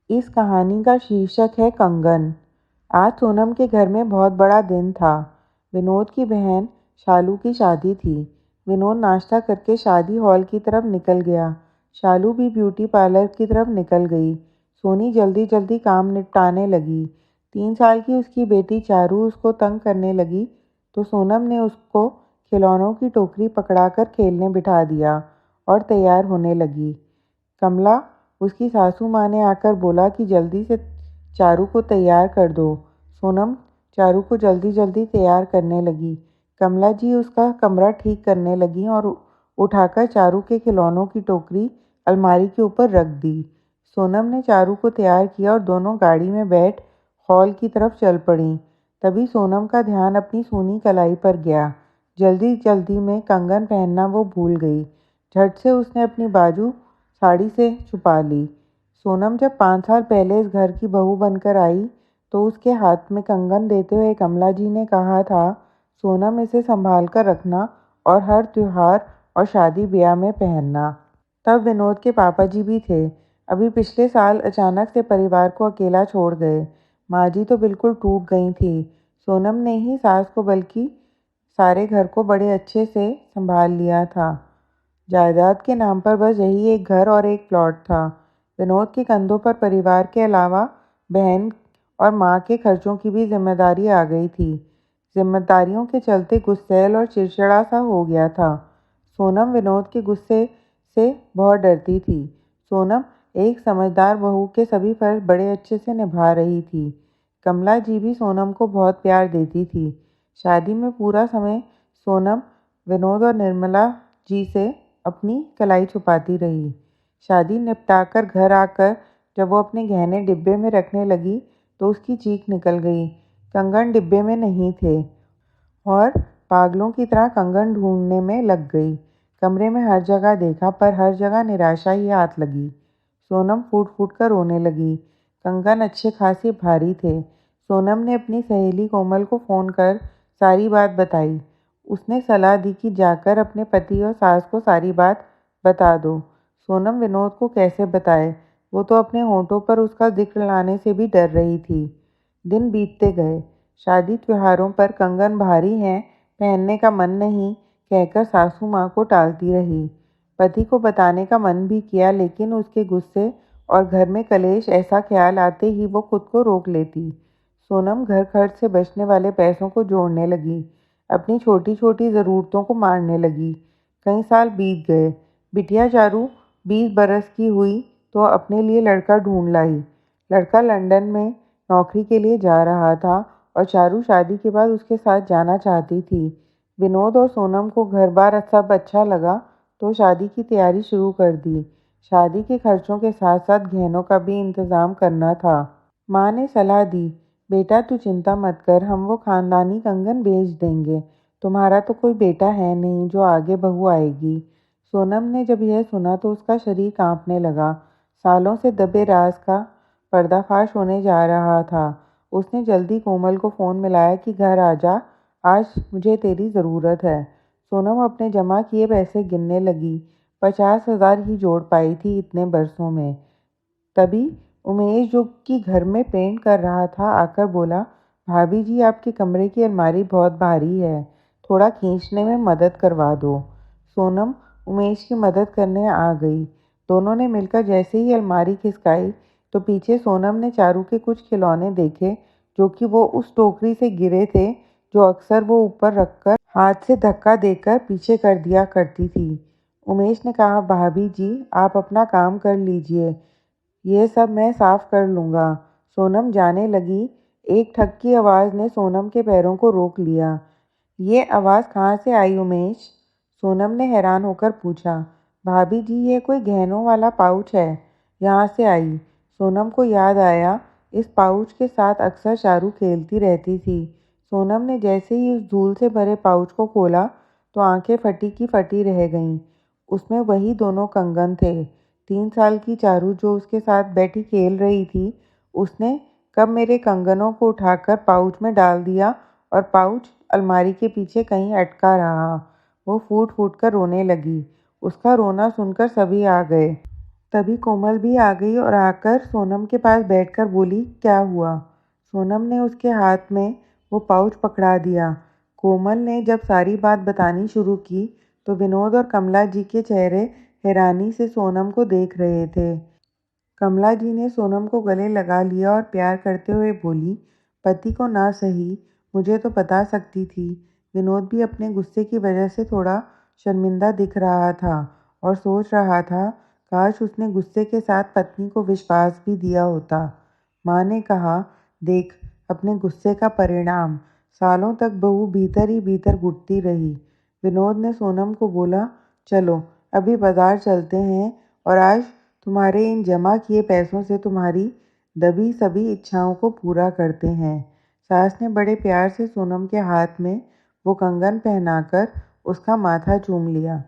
इस कहानी का शीर्षक है कंगन। आज सोनम के घर में बहुत बड़ा दिन था। विनोद की बहन शालू की शादी थी। विनोद नाश्ता करके शादी हॉल की तरफ निकल गया। शालू भी ब्यूटी पार्लर की तरफ निकल गई। सोनी जल्दी जल्दी काम निपटाने लगी। 3 साल की उसकी बेटी चारू उसको तंग करने लगी तो सोनम ने उसको खिलौनों की टोकरी पकड़ाकर खेलने बिठा दिया और तैयार होने लगी। कमला, उसकी सासू माँ ने आकर बोला कि जल्दी से चारू को तैयार कर दो। सोनम चारू को जल्दी जल्दी तैयार करने लगी। कमला जी उसका कमरा ठीक करने लगी और उठाकर चारू के खिलौनों की टोकरी अलमारी के ऊपर रख दी। सोनम ने चारू को तैयार किया और दोनों गाड़ी में बैठ हॉल की तरफ चल पड़ी। तभी सोनम का ध्यान अपनी सूनी कलाई पर गया। जल्दी जल्दी में कंगन पहनना वो भूल गई। झट से उसने अपनी बाजू साड़ी से छुपा ली। सोनम जब 5 साल पहले इस घर की बहू बनकर आई तो उसके हाथ में कंगन देते हुए कमला जी ने कहा था, सोनम इसे संभाल कर रखना और हर त्योहार और शादी ब्याह में पहनना। तब विनोद के पापा जी भी थे। अभी पिछले साल अचानक से परिवार को अकेला छोड़ गए। माँ जी तो बिल्कुल टूट गई थी। सोनम ने ही सास को बल्कि सारे घर को बड़े अच्छे से संभाल लिया था। जायदाद के नाम पर बस यही एक घर और एक प्लॉट था। विनोद के कंधों पर परिवार के अलावा बहन और माँ के खर्चों की भी जिम्मेदारी आ गई थी। जिम्मेदारियों के चलते गुस्सैल और चिड़चिड़ा सा हो गया था। सोनम विनोद के गुस्से से बहुत डरती थी। सोनम एक समझदार बहू के सभी फर्ज बड़े अच्छे से निभा रही थी। कमला जी भी सोनम को बहुत प्यार देती थी। शादी में पूरा समय सोनम विनोद और निर्मला जी से अपनी कलाई छुपाती रही। शादी निपटाकर घर आकर जब वो अपने गहने डिब्बे में रखने लगी तो उसकी चीख निकल गई। कंगन डिब्बे में नहीं थे और पागलों की तरह कंगन ढूंढने में लग गई। कमरे में हर जगह देखा पर हर जगह निराशा ही हाथ लगी। सोनम फूट फूट कर रोने लगी। कंगन अच्छे खासे भारी थे। सोनम ने अपनी सहेली कोमल को फ़ोन कर सारी बात बताई। उसने सलाह दी कि जाकर अपने पति और सास को सारी बात बता दो। सोनम विनोद को कैसे बताए? वो तो अपने होंठों पर उसका जिक्र लाने से भी डर रही थी। दिन बीतते गए। शादी त्योहारों पर कंगन भारी हैं, पहनने का मन नहीं कहकर सासू माँ को टालती रही। पति को बताने का मन भी किया लेकिन उसके गुस्से और घर में कलेश ऐसा ख्याल आते ही वो खुद को रोक लेती। सोनम घर खर्च से बचने वाले पैसों को जोड़ने लगी। अपनी छोटी छोटी ज़रूरतों को मारने लगी। कई साल बीत गए। बिटिया चारू 20 बरस की हुई तो अपने लिए लड़का ढूंढ लाई। लड़का लंदन में नौकरी के लिए जा रहा था और चारू शादी के बाद उसके साथ जाना चाहती थी। विनोद और सोनम को घर बार सब अच्छा लगा तो शादी की तैयारी शुरू कर दी। शादी के खर्चों के साथ साथ गहनों का भी इंतज़ाम करना था। माँ ने सलाह दी, बेटा तू चिंता मत कर, हम वो खानदानी कंगन बेच देंगे। तुम्हारा तो कोई बेटा है नहीं जो आगे बहू आएगी। सोनम ने जब यह सुना तो उसका शरीर कांपने लगा। सालों से दबे राज का पर्दाफाश होने जा रहा था। उसने जल्दी कोमल को फ़ोन मिलाया कि घर आ जा, आज मुझे तेरी ज़रूरत है। सोनम अपने जमा किए पैसे गिनने लगी। 50,000 ही जोड़ पाई थी इतने बरसों में। तभी उमेश जो कि घर में पेंट कर रहा था आकर बोला, भाभी जी आपके कमरे की अलमारी बहुत भारी है, थोड़ा खींचने में मदद करवा दो। सोनम उमेश की मदद करने आ गई। दोनों ने मिलकर जैसे ही अलमारी खिसकाई तो पीछे सोनम ने चारू के कुछ खिलौने देखे जो कि वो उस टोकरी से गिरे थे जो अक्सर वो ऊपर रखकर हाथ से धक्का देकर पीछे कर दिया करती थी। उमेश ने कहा, भाभी जी आप अपना काम कर लीजिए, ये सब मैं साफ कर लूँगा। सोनम जाने लगी। एक ठग की आवाज़ ने सोनम के पैरों को रोक लिया। ये आवाज़ कहाँ से आई उमेश? सोनम ने हैरान होकर पूछा। भाभी जी ये कोई गहनों वाला पाउच है, यहाँ से आई। सोनम को याद आया, इस पाउच के साथ अक्सर चारू खेलती रहती थी। सोनम ने जैसे ही उस धूल से भरे पाउच को खोला तो आंखें फटी की फटी रह गईं। उसमें वही दोनों कंगन थे। 3 साल की चारू जो उसके साथ बैठी खेल रही थी, उसने कब मेरे कंगनों को उठाकर पाउच में डाल दिया और पाउच अलमारी के पीछे कहीं अटका रहा। वो फूट फूट कर रोने लगी। उसका रोना सुनकर सभी आ गए। तभी कोमल भी आ गई और आकर सोनम के पास बैठकर बोली, क्या हुआ? सोनम ने उसके हाथ में वो पाउच पकड़ा दिया। कोमल ने जब सारी बात बतानी शुरू की तो विनोद और कमला जी के चेहरे हैरानी से सोनम को देख रहे थे। कमला जी ने सोनम को गले लगा लिया और प्यार करते हुए बोली, पति को ना सही, मुझे तो बता सकती थी। विनोद भी अपने गुस्से की वजह से थोड़ा शर्मिंदा दिख रहा था और सोच रहा था, काश उसने गुस्से के साथ पत्नी को विश्वास भी दिया होता। माँ ने कहा, देख अपने गुस्से का परिणाम। सालों तक बहू भीतर ही भीतर घुटती रही। विनोद ने सोनम को बोला, चलो अभी बाजार चलते हैं और आज तुम्हारे इन जमा किए पैसों से तुम्हारी दबी सभी इच्छाओं को पूरा करते हैं। सास ने बड़े प्यार से सोनम के हाथ में वो कंगन पहनाकर उसका माथा चूम लिया।